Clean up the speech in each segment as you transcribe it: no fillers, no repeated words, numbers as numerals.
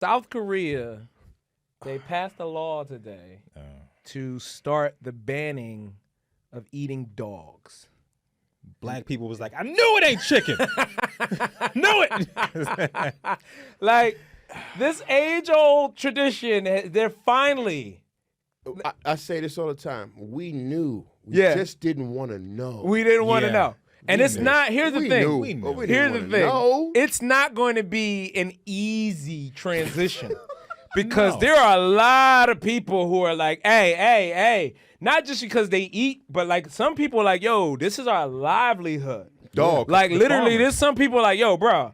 South Korea, they passed a law today to start the banning of eating dogs. Black people was like, I knew it ain't chicken. Knew it. Like, this age-old tradition, they're finally... I say this all the time. We knew. We just didn't want to know. We didn't want to know. And it's not, here's the thing. Here's the thing. It's not going to be an easy transition because there are a lot of people who are like, hey, not just because they eat, but like some people are like, yo, this is our livelihood. Dog. Like literally, there's some people like, yo, bro,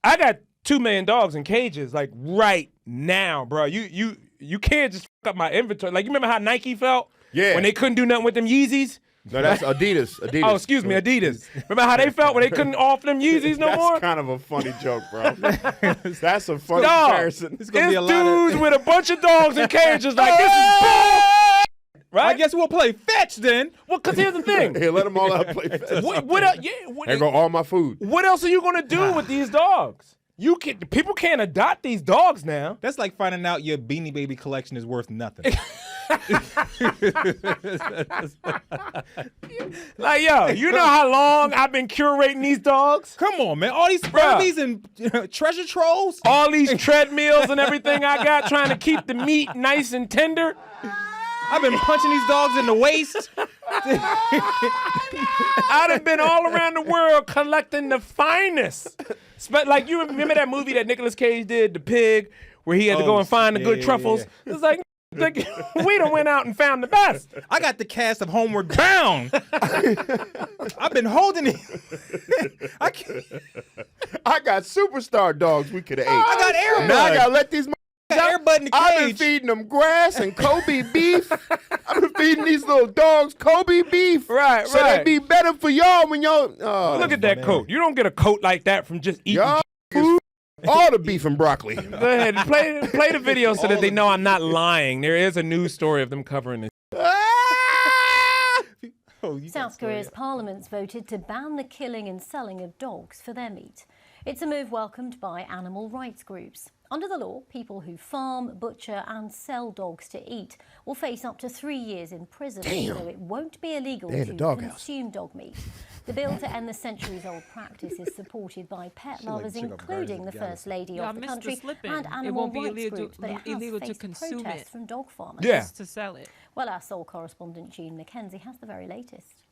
I got 2 million dogs in cages like right now, bro. You can't just fuck up my inventory. Like you remember how Nike felt? Yeah. When they couldn't do nothing with them Yeezys? No, that's Adidas. Oh, excuse me, Adidas. Remember how they felt when they couldn't offer them Yeezys no more? That's kind of a funny joke, bro. That's a funny comparison. It's dudes with a bunch of dogs in cages like, this is bull. Right? I guess we'll play fetch then. Well, because here's the thing. Here, let them all out play fetch. There go all my food. What else are you going to do with these dogs? People can't adopt these dogs now. That's like finding out your Beanie Baby collection is worth nothing. Like, yo, you know how long I've been curating these dogs? Come on, man. All these Furbies and treasure trolls. All these treadmills and everything I got trying to keep the meat nice and tender. I've been punching these dogs in the waist. I'd have been all around the world collecting the finest. Like, you remember that movie that Nicolas Cage did, The Pig, where he had to go and find the good truffles? Yeah. It's like we done went out and found the best. I got the cast of Homeward Bound. I've been holding it. I got superstar dogs we could have ate. I got Airbud. Now I got to let these Airbud in the cage. I've been feeding them grass and Kobe beef. I've been feeding these little dogs Kobe beef. Right. So they be better for y'all when y'all... Look at that coat. You don't get a coat like that from just eating food. All the beef and broccoli. Go ahead and play the video so that they know I'm not lying. There is a news story of them covering this. South Korea's parliament's voted to ban the killing and selling of dogs for their meat. It's a move welcomed by animal rights groups. Under the law, people who farm, butcher and sell dogs to eat will face up to 3 years in prison, so it won't be illegal to consume dog meat. The bill to end the centuries-old practice is supported by pet lovers, including the First Lady of the country and animal rights groups, but it has faced protests from dog farmers. To sell it. Well, our Seoul correspondent Jean McKenzie has the very latest.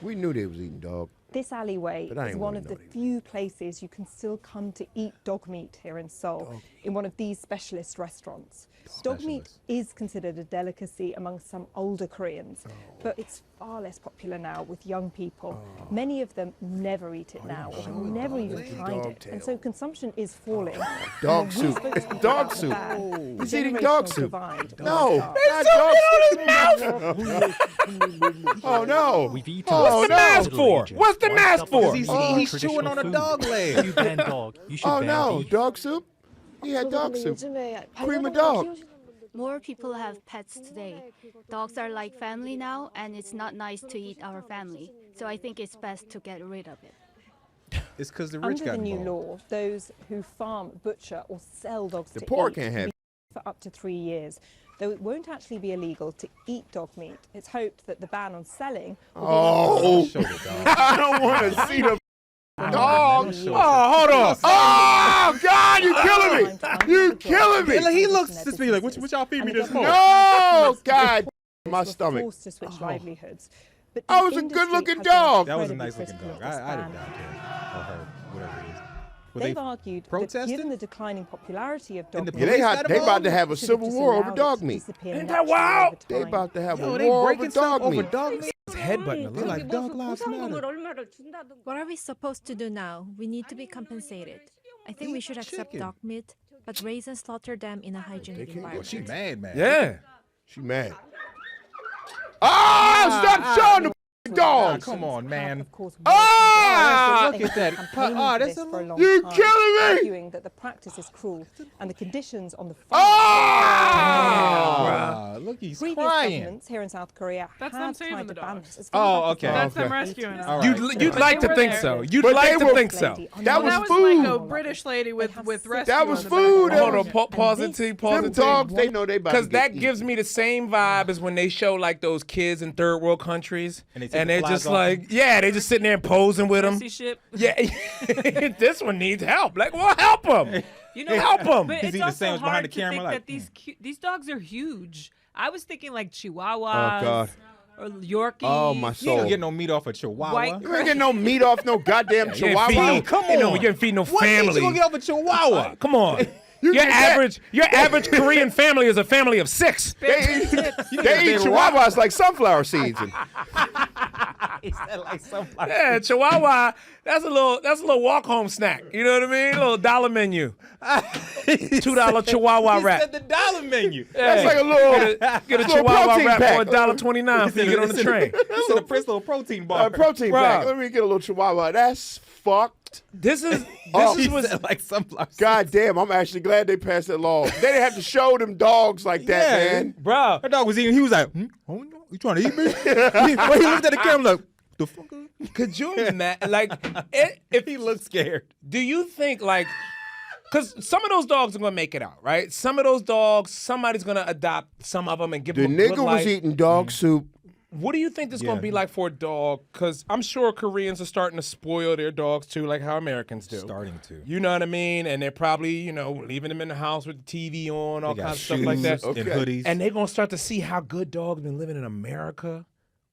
We knew they was eating dog. This alleyway is one of the few places you can still come to eat dog meat here in Seoul, in one of these specialist restaurants. Dog meat is considered a delicacy among some older Koreans, but it's far less popular now with young people. Many of them never eat it now or have never even tried it, and so consumption is falling. Dog soup. Dog soup. He's eating dog soup. No. There's something on his mouth. Oh, no. What's the mask for? What's the mask for? He's chewing on a dog leg. You ban dog. You should Oh, ban no. beef. Dog soup? He had dog soup. Cream of dog. More people have pets today. Dogs are like family now, and it's not nice to eat our family. So I think it's best to get rid of it. It's because the rich Under got the new involved. law, those who farm, butcher or sell dogs The to poor eat can't have can be for up to 3 years. Though it won't actually be illegal to eat dog meat. It's hoped that the ban on selling will be I don't want to see the dog. Oh, hold on. Oh, God, you killing me. You killing me. He looks to me like, what y'all feed me this for? No, God, my stomach. forced to switch livelihoods. But I the was a industry good-looking has been dog. That was a incredibly nice looking critical dog. of this I did ban. not care. Or her, whatever it is. Were They've they argued that protesting? given the declining popularity of And dog the meat, police They about to have a should civil war over disallowed dog it to meat. disappear Ain't that naturally wild? over They time. about to have Yo, a they war over breaking stuff dog over meat. dog meat. His headbutting. They like Dog Lives Matter. What are we supposed to do now? We need to be compensated. I think we should accept chicken. dog meat, but raise and slaughter them in a hygienic Well, environment. she mad. Yeah. She mad. Oh, stop showing the big dogs. Come on, man. Of course, Ah! They Look at that. have campaigning Oh, for that's this a- for a long You're time, killing me! arguing that the practice is cruel and the conditions on the farm. Ah, look, he's Previous crying. governments here in South Korea That's them have saving tried the to ban dogs. this. As far Oh, back as okay. That's them Okay. rescuing them. All right. You'd like They to were think there. so. You'd But like they to were- think so. That was That was food. like a British lady with rescue. That was on the back. food. Hold on, And pause it, this T, is pause Them it, T. dogs, they know they about to Because get that eaten. gives me the same vibe as when they show like those kids in third world countries, And they take and the they're flies just off like, yeah, they just sitting there posing with them. See shit. Yeah, this one needs help. Like, well, help him. You know, Help 'em. But He's it's eating a also sandwich behind hard the to camera, think like, that these dogs are huge. I was thinking like Chihuahuas. Oh, God. Or Yorkies. Oh, my You soul. don't get no meat off a chihuahua. White- You ain't getting no meat off no goddamn You ain't feeding chihuahua. no, Come you know, on. you ain't feeding no What meat you family. gonna get off a chihuahua? Come on. You Your get that? average Korean family is a family of 6. They eat big chihuahuas like sunflower seeds. And, He said like sunflower. Yeah, Chihuahua. That's a little walk home snack. You know what I mean? A little dollar menu. $2 Chihuahua He wrap. said the dollar menu. that's like a little, Get a little Chihuahua protein wrap pack. for $1.29 for you to get on the train. This is a Prince little protein bar. Protein Bruh. pack. Let me get a little chihuahua. That's fucked. This is He what's said like sunflower. God damn, I'm actually glad they passed that law. They didn't have to show them dogs like that, Yeah. man. bro. That dog was eating. He was like, oh no, you trying to eat me? He looked at the camera like, the fuck? Could you imagine? Like, if He looked scared. do you think like? Because some of those dogs are gonna make it out, right? Some of those dogs, somebody's gonna adopt some of them and give The them a good nigga life. was eating dog soup. What do you think this is gonna Yeah. be like for a dog? Because I'm sure Koreans are starting to spoil their dogs too, like how Americans do. Starting to. You know what I mean? And they're probably, leaving them in the house with the TV on, all They got kinds of stuff like that. shoes and Okay. hoodies. And they're gonna start to see how good dogs been living in America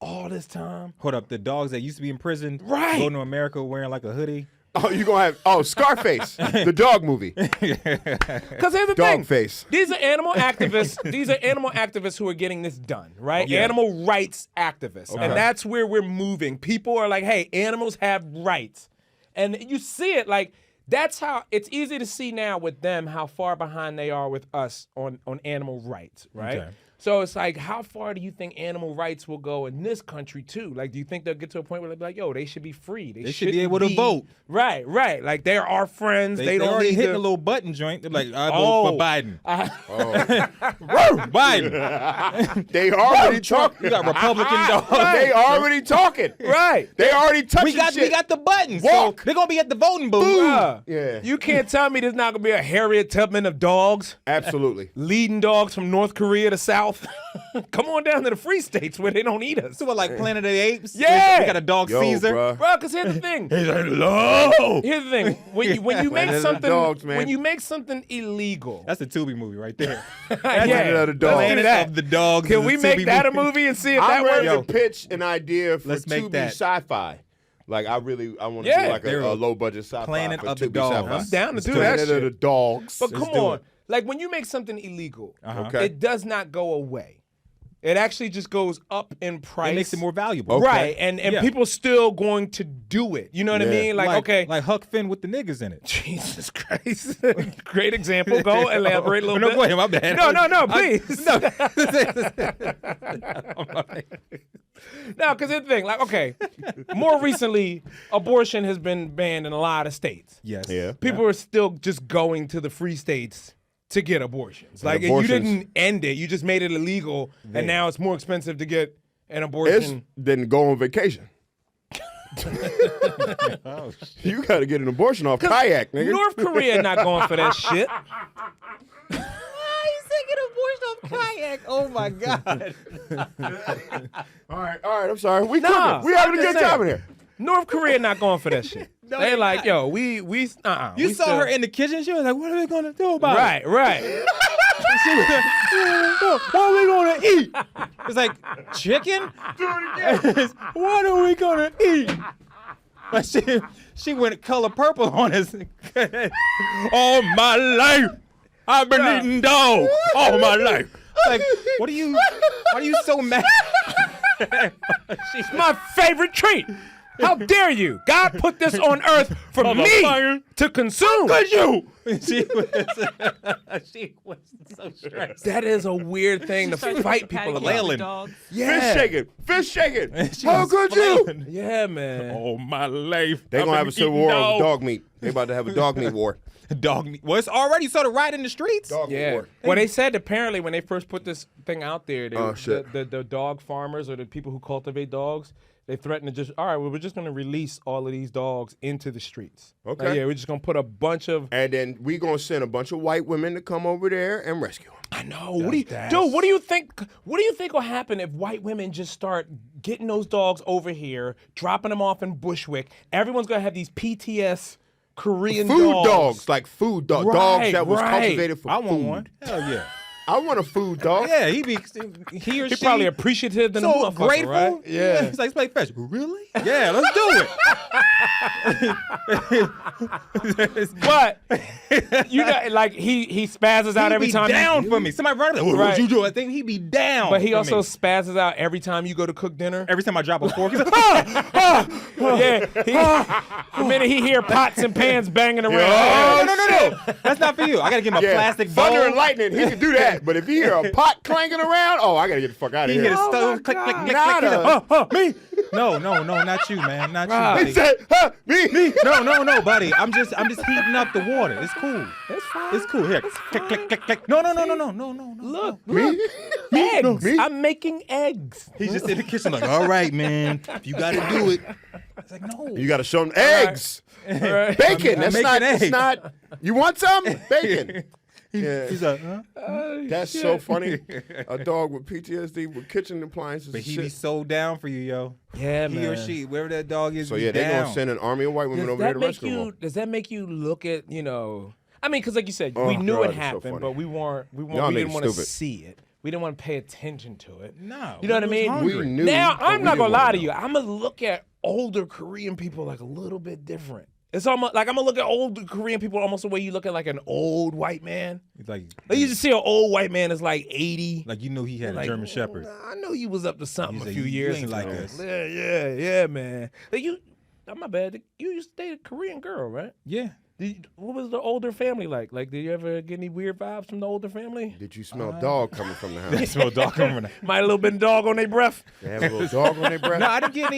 all this time. Hold up, the dogs that used to be in prison, Right. going to America wearing like a hoodie. Oh, you gonna have Scarface, the dog movie. Because here's the Dog thing. face. These are animal activists. These are animal activists who are getting this done, right? Yeah. Animal rights activists. Okay. And that's where we're moving. People are like, hey, animals have rights. And you see it like that's how it's easy to see now with them how far behind they are with us on animal rights, right? Okay. So it's like, how far do you think animal rights will go in this country too? Like, do you think they'll get to a point where they'll be like, yo, they should be free. They should be shouldn't able to vote. Right. Like they're our friends. They don't already need hitting to. a little button joint. They're like, I Oh. vote for Biden. Biden. They already talking. You got Republican dogs. They already talking. Right. They already touching We got shit. the button. Walk. So they're gonna be at the voting booth. Bruh, Yeah. You can't tell me there's not gonna be a Harriet Tubman of dogs Absolutely. leading dogs from North Korea to South. Come on down to the free states where they don't eat us. So what, like Planet of the Apes? Yeah. We got a dog Yo, Caesar. bruh. Bro, because here's the thing. Hello. Here's the thing. When you make Planet of the something Dogs, man. when you make something illegal. That's a Tubi movie right there. Planet of the Dogs. let's do Planet that. of the Dogs. Can is we a make Tubi that a movie. movie and see if I'm that ready works? to pitch an idea for Let's make Tubi that. sci-fi. Like I want to Yeah. do like There we a go. low budget sci-fi. Planet for of the Tubi Dogs. sci-fi. I'm down to do that Planet of shit. the Dogs. But Let's come do on. it. Like when you make something illegal, Okay. it does not go away. It actually just goes up in price. It makes it more valuable. Okay. Right, and Yeah. people still going to do it. You know what I Yeah. mean? Like, okay. like Huck Finn with the niggas in it. Jesus Christ. Great example. Go elaborate a little No, bit. go ahead, my bad. No, please. No, because here's the thing. Like, okay, more recently, abortion has been banned in a lot of states. Yes. Yeah. People are still just going to the free states to get abortions. Like, and you abortions- didn't end it. You just made it illegal, There. and now it's more expensive to get an It's abortion. then go on vacation. You got to get an abortion off kayak, nigga. North Korea not going for that shit. Kayak. Oh my God. All right. I'm sorry. We Nah, cooking. We having a I'm good just time in saying. here. North Korea not going for that shit. No, they they're like, not. yo, we You we saw still- her in the kitchen. She was like, "What are we gonna do about it?" Right. She was like, "What are we gonna eat?" It's like chicken. What are we gonna eat? But she went color purple on us. All my life, I've been eating dog. All my life. Like, what are you? Why are you so mad? It's my favorite treat. How dare you? God put this on earth for me to consume. Could you? She was so stressed. That is a weird thing to fight people about. Flailing. Dogs. Yeah. Fish shaking. She How was could you? flailing. Yeah, man. Oh, my life. They gonna have a civil war over dog meat. They about to have a dog meat war. Dog meat. Well, it's already sort of right in the streets. Dog meat Yeah. war. Well, they said apparently when they first put this thing out there, Oh, shit. the dog farmers or the people who cultivate dogs, they threatened to just, all right, well, we're just going to release all of these dogs into the streets. Okay. Like, yeah, we're just going to put a bunch of. And then we gonna send a bunch of white women to come over there and rescue them. I know. What do you think? What do you think will happen if white women just start getting those dogs over here, dropping them off in Bushwick? Everyone's going to have these PTS Korean Food dogs, like food dogs. Dogs Right, that was right. cultivated for I want food. one. Hell yeah. I want a food dog. Yeah, he or He's she. probably appreciative than a so motherfucker, grateful. right? Yeah. He's like, let's play fetch. Really? Yeah, let's do it. But you know, like he spazzes out every be time. down for me. Somebody run up. What Right. you do? I think he'd be down. But he for also me. spazzes out every time you go to cook dinner. Every time I drop a fork, he's like, Yeah, the minute he hear pots and pans banging around. oh, no. That's not for you. I got to get my plastic bowl. Thunder and lightning, he can do that. But if you hear a pot clanking around, oh, I gotta get the fuck out of He here. hit a stove, click, click, click, Nada. click. Me? No, not you, man. Not Rob. you, He buddy. said, me. No, buddy. I'm just heating up the water. It's cool. That's fine. It's cool. Here, click, click, click, click. No. Look, Me? eggs. Me? I'm making eggs. He's just in the kitchen like, all right, man. If you got to do it. I was like, no. You gotta show them eggs. All right. Bacon. I'm That's not. making It's eggs. not. You want some bacon? Yeah. He's like, huh? That's so funny. A dog with PTSD with kitchen appliances. But and he shit. be so down for you, yo. Yeah, He or she, wherever that dog is, So be yeah, they down. gonna send an army of white women over there to rescue them. does that make you look at, you know, I mean, because like you said, Oh, we knew God, it it's so happened, funny. but we Y'all didn't niggas want to stupid. see it. We didn't want to pay attention to it. No. You know what I we was mean? hungry. We knew. Now, but I'm we not didn't going to wanna lie to know. you. I'm going to look at older Korean people like a little bit different. It's almost like I'm going to look at older Korean people almost the way you look at like an old white man. He's like Like you just see an old white man is like 80. Like you knew he had Like, a German Shepherd. Nah, I know you was up to something He's a like, few you years ain't ago. like us. Yeah, man. Like you, I'm my bad. You used to date a Korean girl, right? Yeah. What was the older family like? Like, did you ever get any weird vibes from the older family? Did you smell dog coming from the They house? smell dog coming from Might have a little bit of dog on their breath. They have a little dog on their breath. No, I didn't get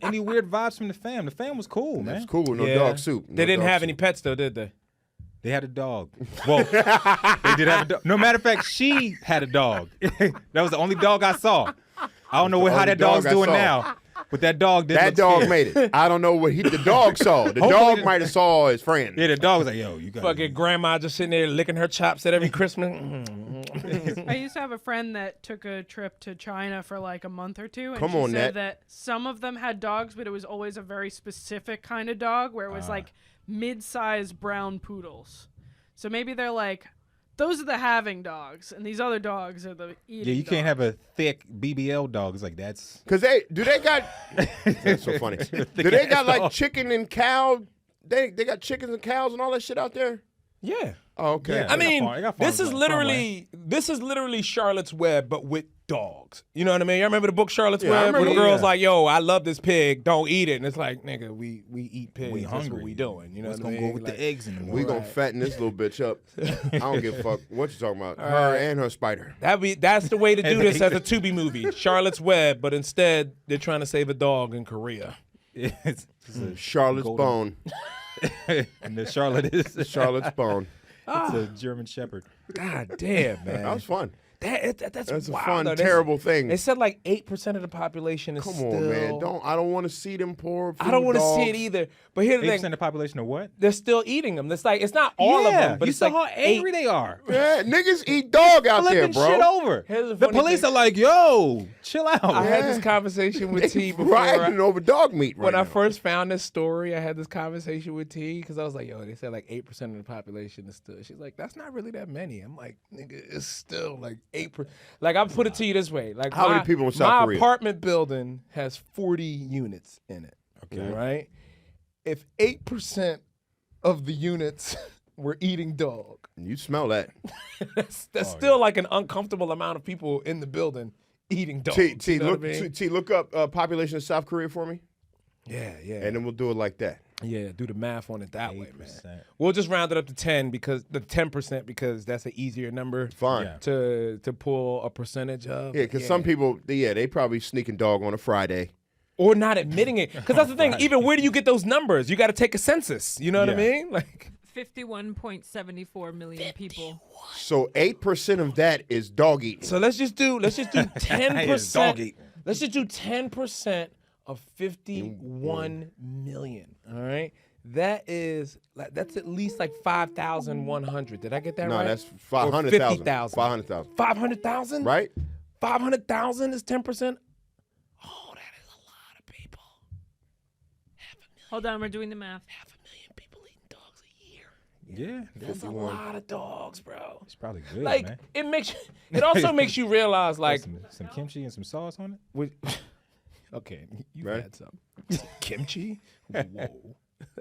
any weird vibes from the fam. The fam was cool, man. It's cool with no Yeah. dog soup. No They didn't dog have soup. any pets though, did they? They had a dog. Well, they did have a dog. No matter of fact, she had a dog. That was the only dog I saw. I don't know how only that dog's dog I doing saw. now, but that dog did. That dog made it. I don't know what the dog saw. The dog might have saw his friend. Yeah, the dog was like, "Yo, you got." Fucking grandma just sitting there licking her chops at every Christmas. I used to have a friend that took a trip to China for like a month or two, and Come she on, said Nat. that some of them had dogs, but it was always a very specific kind of dog, where it was like mid-sized brown poodles. So maybe they're like, those are the having dogs, and these other dogs are the eating. Yeah, you can't dogs. have a thick BBL dog. It's like that's. Cause they got. That's so funny. Do they got like chicken and cow? They got chickens and cows and all that shit out there. Yeah. Oh, okay. Yeah. I mean, I got this farms, is farmland. literally Charlotte's Web, but with dogs. You know what I mean? Y'all remember the book Charlotte's Yeah, I Web? Where the remember, girl's yeah. like, "Yo, I love this pig. Don't eat it." And it's like, nigga, we eat pigs. We That's hungry. what we doing. You know What's what I gonna mean? go with Like, the eggs in the We morning? gonna fatten this little bitch up. I don't give a fuck what you talking about. Her and her spider. That's the way to do this as a Tubi movie. Charlotte's Web, but instead they're trying to save a dog in Korea. It's a Charlotte's golden- bone. and the Charlotte is Charlotte's bone. it's a German Shepherd. God damn, man. That was fun. That's a wild, fun, though. terrible thing. They said like 8% of the population is Come still. on, man. I don't want to see them poor. I don't want to see it either. But here's the 8% thing: of the population of what? they're still eating them. It's like it's not all of them, but you it's saw like how angry they are. Yeah, niggas eat dog out there, Flipping bro. shit over. Here's the The funny police thing. are like, "Yo, chill out." I had this conversation with T before. Riding over dog meat right When I now. first found this story, I had this conversation with T because I was like, "Yo, they said like 8% of the population is still." She's like, "That's not really that many." I'm like, "Nigga, it's still like 8%." Like I'll put it to you this way: like How many people in South my Korea? apartment building has 40 units in it. Okay, right? If 8% of the units were eating dog, You smell that. that's still like an uncomfortable amount of people in the building eating dogs. T, you know look, what I mean? T, look up population of South Korea for me. Yeah. And then we'll do it like that. Yeah, do the math on it that way, man. 8%. We'll just round it up to 10% because that's an easier number. Fine. Yeah. To pull a percentage of. Yeah, because some people, they probably sneaking dog on a Friday. Or not admitting it. Because that's the thing. Even where do you get those numbers? You got to take a census. You know what I mean? Like 51.74 million people. So 8% of that is dog eating. So let's just do 10%. Dog eating. Let's just do 10% of 51 million. All right? That's at least like 5,100. Did I get that right? No, that's Or 500,000. 50,000. 500,000. 500,000? Right? 500,000 is 10%? Oh, that is a lot of people. Hold on, we're doing the math. 500,000 people eating dogs a year. Yeah. That's a lot of dogs, bro. It's probably good, Like man. it also makes you realize like some kimchi and some sauce on it. okay, you Right? had some kimchi. Whoa,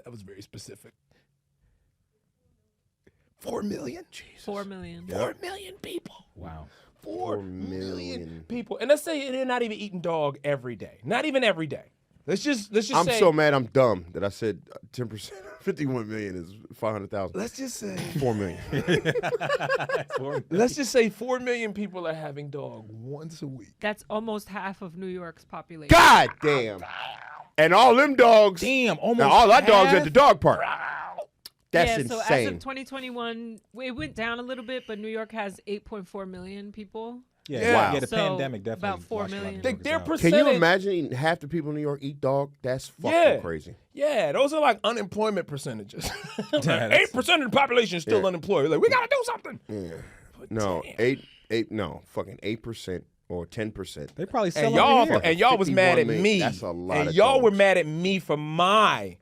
that was very specific. 4 million. Jesus. 4 million. 4 million people. Wow. 4 million people. And let's say they're not even eating dog every day. Not even every day. Let's just I'm say. so mad I'm dumb that I said 10%. 51 million is 500,000. Let's just say 4 million. Let's just say 4 million people are having dog once a week. That's almost half of New York's population. God damn. And all them dogs. Damn, almost Now all our dogs half? at the dog park. That's yeah, insane. so as of 2021, it went down a little bit, but New York has 8.4 million people. Yeah, Wow. yeah, the So, pandemic definitely about 4 washed a lot of million. New Yorkers Their out. percentage. Can you imagine eating half the people in New York eat dog? That's fucking Yeah. crazy. Yeah, those are like unemployment percentages. that's- 8% of the population is still Yeah. unemployed. Like, we gotta do something. Yeah. But No, damn. fucking 8% or 10%. They probably sell And over y'all, here. and y'all was mad at 51 million. me. That's a lot And of y'all were dogs. mad at me for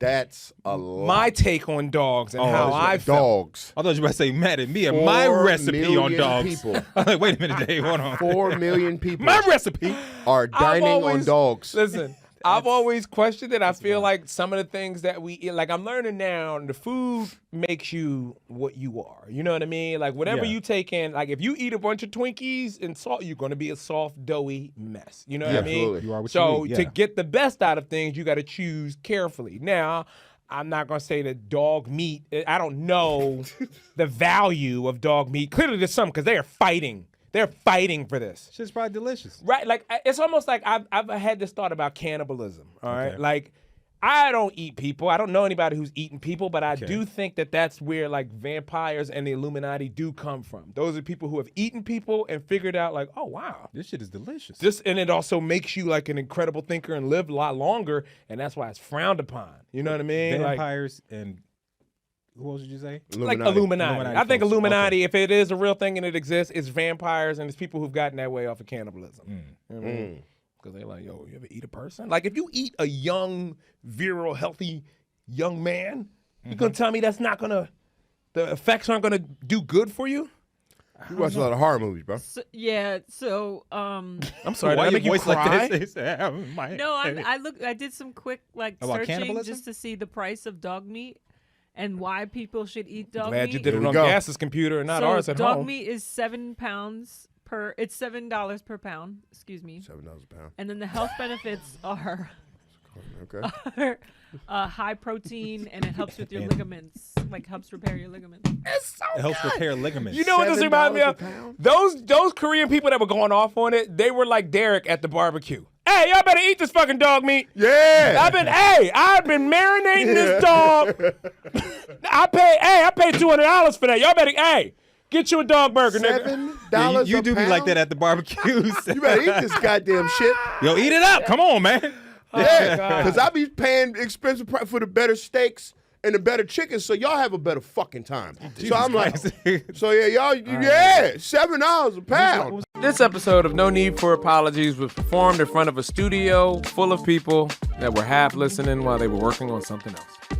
That's a lot. my take on dogs and Oh, how I felt. dogs. I thought you were about to say mad at me and my 4 recipe on million dogs. people. I'm like, wait a minute, Dave, hold on. 4 million people My recipe. are dining on always- dogs. Listen, I've always questioned it. I feel like some of the things that we eat, like I'm learning now, the food makes you what you are. You know what I mean? Like whatever Yeah. you take in, like if you eat a bunch of Twinkies and salt, you're going to be a soft, doughy mess. You know what I mean? absolutely. You are what So you eat, to yeah. get the best out of things, you got to choose carefully. Now, I'm not going to say that dog meat, I don't know the value of dog meat. Clearly there's some because they are fighting. They're fighting for this. Shit's probably delicious. Right, like it's almost like I've had this thought about cannibalism. All right, Okay. like I don't eat people. I don't know anybody who's eaten people, but I do think that that's where like vampires and the Illuminati do come from. Those are people who have eaten people and figured out like, oh wow, This shit is delicious. and it also makes you like an incredible thinker and live a lot longer, and that's why it's frowned upon. You know what I mean? Like, Vampires and who else did you say? like Illuminati. Illuminati I think folks. Illuminati, if it is a real thing and it exists, it's vampires and it's people who've gotten that way off of cannibalism. You know what I mean? Because they're like, yo, you ever eat a person? Like, if you eat a young, virile, healthy young man, you gonna tell me that's not gonna, the effects aren't gonna do good for you? You watch a lot of horror movies, bro. So, I'm sorry, Why did I your make you voice cry? like this? no, I did some quick like About searching cannibalism? just to see the price of dog meat and why people should eat dog Glad meat. you did Here it we on go. Gas's computer and not so ours at dog home. meat is £7 per. It's $7 per pound. Excuse me. $7 a pound. And then the health benefits are Okay. high protein and it helps with your ligaments, like helps repair your ligaments. It's so It helps good. repair ligaments. You know what this $7 reminds me a of? pound? Those Korean people that were going off on it, they were like Derek at the barbecue. Hey, y'all better eat this fucking dog meat. Yeah. I've been marinating this dog. I paid $200 for that. Y'all better, get you a dog burger, nigga. $7 Yeah, you a do be like pound? that at the barbecues. You better eat this goddamn shit. Yo, eat it up. Come on, man. Yeah, because I be paying expensive price for the better steaks and the better chicken, so y'all have a better fucking time. So I'm like, so yeah, y'all, $7 a pound. This episode of No Need for Apologies was performed in front of a studio full of people that were half listening while they were working on something else.